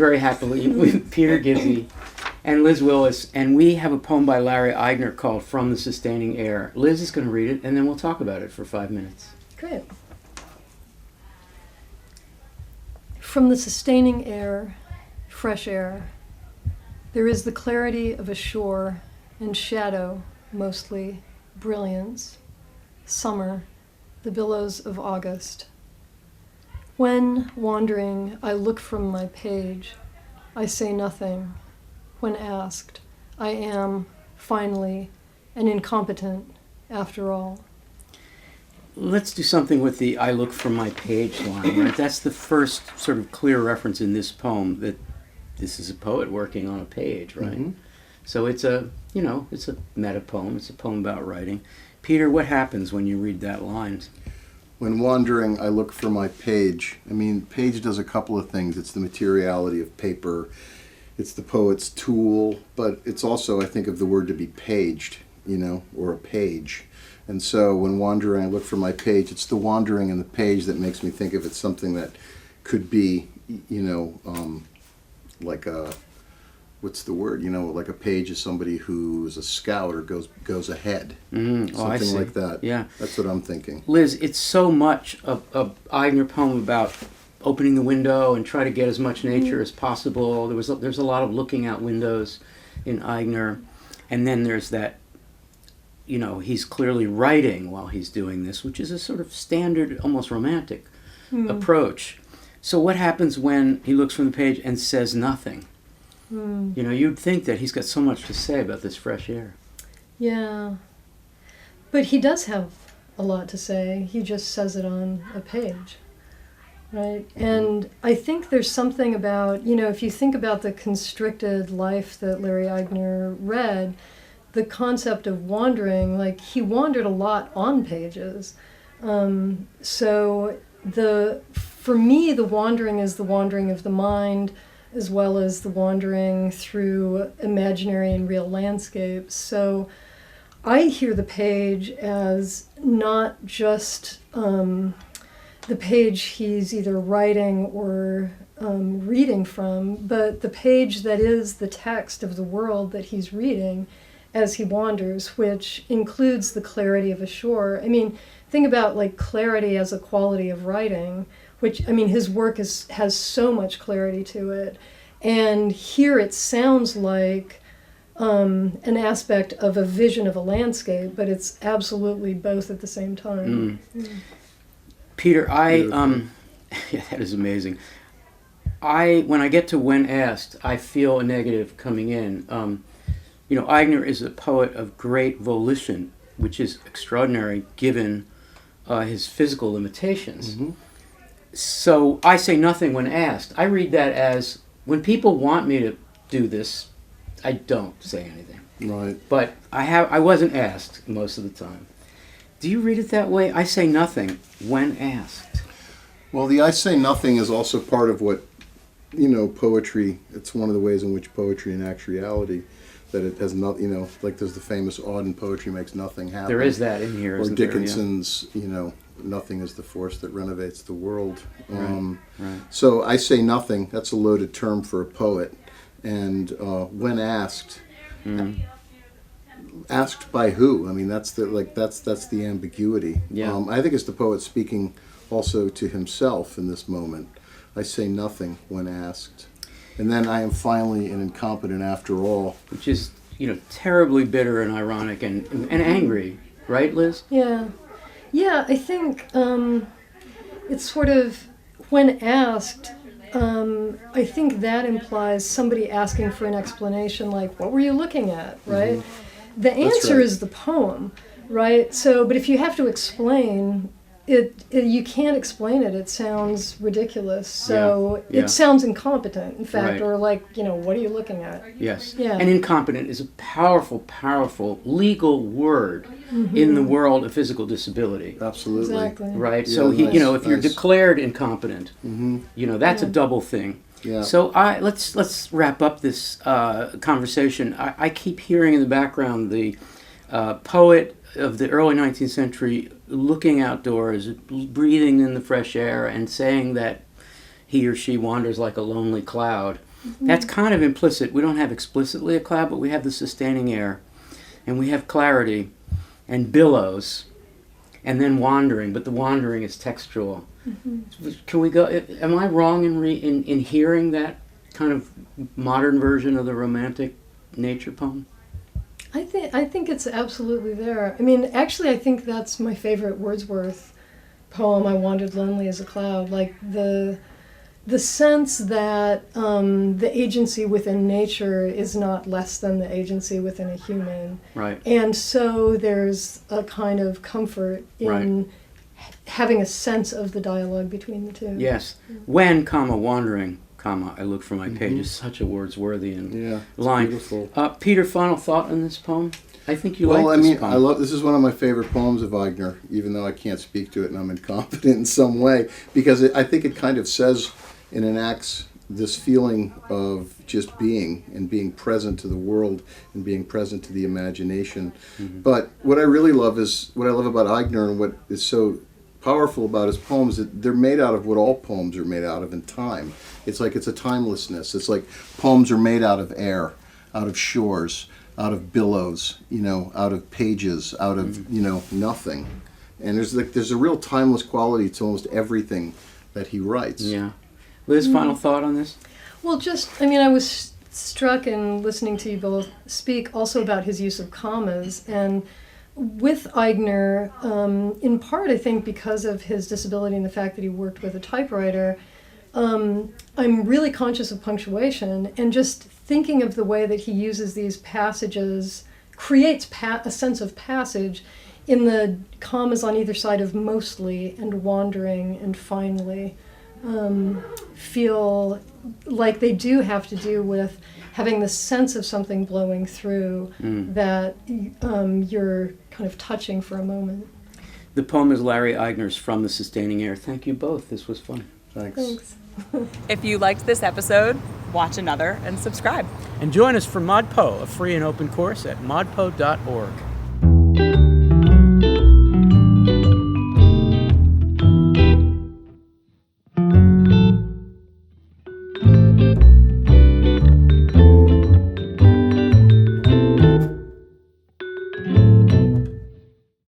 very happily with Peter Gizzi and Liz Willis, and we have a poem by Larry Eigner called From the Sustaining Air. Liz is going to read it, and then we'll talk about it for 5 minutes. Great. From the sustaining air, fresh air, there is the clarity of a shore and shadow, mostly brilliance, summer, the billows of August. When, wandering, I look from my page, I say nothing. When asked, I am, finally, an incompetent after all. Let's do something with the I look from my page line, right? That's the first sort of clear reference in this poem that this is a poet working on a page, right? Mm-hmm. So it's a meta poem. It's a poem about writing. Peter, what happens when you read that line? When wandering, I look for my page. I mean, page does a couple of things. It's the materiality of paper. It's the poet's tool, but it's also, I think, of the word to be paged, or a page. And so when wandering, I look for my page. It's the wandering in the page that makes me think of it something that could be, like a, what's the word? Like a page is somebody who is a scout or goes ahead. Something like that. Yeah. That's what I'm thinking. Liz, it's so much of Eigner poem about opening the window and try to get as much nature as possible. There's a lot of looking out windows in Eigner. And then there's that, he's clearly writing while he's doing this, which is a sort of standard, almost romantic approach. So what happens when he looks from the page and says nothing? You'd think that he's got so much to say about this fresh air. Yeah. But he does have a lot to say. He just says it on a page, right? And I think there's something about, if you think about the constricted life that Larry Eigner read, the concept of wandering, like he wandered a lot on pages. So for me, the wandering is the wandering of the mind, as well as the wandering through imaginary and real landscapes. So I hear the page as not just the page he's either writing or reading from, but the page that is the text of the world that he's reading as he wanders, which includes the clarity of a shore. I mean, think about like clarity as a quality of writing, which, his work has so much clarity to it. And here it sounds like an aspect of a vision of a landscape, but it's absolutely both at the same time. Peter, yeah, that is amazing. When I get to when asked, I feel a negative coming in. Eigner is a poet of great volition, which is extraordinary given his physical limitations. Mm-hmm. So I say nothing when asked. I read that as when people want me to do this, I don't say anything. Right. But I wasn't asked most of the time. Do you read it that way? I say nothing when asked. Well, the I say nothing is also part of what, poetry, it's one of the ways in which poetry enacts reality, that it has not, like there's the famous Auden poetry makes nothing happen. There is that in here, isn't there? Or Dickinson's, nothing is the force that renovates the world. Right. So I say nothing, that's a loaded term for a poet. And when asked, asked by who? That's the ambiguity. Yeah. I think it's the poet speaking also to himself in this moment. I say nothing when asked. And then I am finally an incompetent after all. Which is, terribly bitter and ironic and angry. Right, Liz? Yeah. Yeah, I think it's sort of, when asked, I think that implies somebody asking for an explanation, like, what were you looking at, right? Mm-hmm. The answer is the poem, right? So, but if you have to explain, you can't explain it. It sounds ridiculous. So it sounds incompetent, in fact, or like, what are you looking at? Yes. Yeah. And incompetent is a powerful, powerful legal word in the world of physical disability. Absolutely. Exactly. Right? Yeah, so, if you're nice. declared incompetent, that's a double thing. Yeah. So let's wrap up this conversation. I keep hearing in the background the poet of the early 19th century looking outdoors, breathing in the fresh air, and saying that he or she wanders like a lonely cloud. That's kind of implicit. We don't have explicitly a cloud, but we have the sustaining air, and we have clarity, and billows, and then wandering. But the wandering is textual. Can we go? Am I wrong in hearing that kind of modern version of the romantic nature poem? I think it's absolutely there. I mean, actually, I think that's my favorite Wordsworth poem. I wandered lonely as a cloud. Like the sense that the agency within nature is not less than the agency within a human. Right. And so there's a kind of comfort in having a sense of the dialogue between the two. Yes. When, wandering, I look for my page is such a Wordsworthian line. Beautiful. Peter, final thought on this poem? I think you like this poem. I love, this is one of my favorite poems of Eigner, even though I can't speak to it and I'm incompetent in some way, because I think it kind of says and enacts this feeling of just being and being present to the world and being present to the imagination. But what I really love is, what I love about Eigner and what is so powerful about his poems, that they're made out of what all poems are made out of in time. It's like it's a timelessness. It's like poems are made out of air, out of shores, out of billows, out of pages, out of, nothing. And there's a real timeless quality to almost everything that he writes. Yeah. Liz, final thought on this? Well, I was struck in listening to you both speak also about his use of commas. And with Eigner, in part, I think because of his disability and the fact that he worked with a typewriter, I'm really conscious of punctuation, and just thinking of the way that he uses these passages creates a sense of passage in the commas on either side of mostly and wandering and finally. Feel like they do have to do with having the sense of something blowing through that you're kind of touching for a moment. The poem is Larry Eigner's From the Sustaining Air. Thank you both. This was fun. Thanks. If you liked this episode, watch another and subscribe. And join us for ModPo, a free and open course at modpo.org.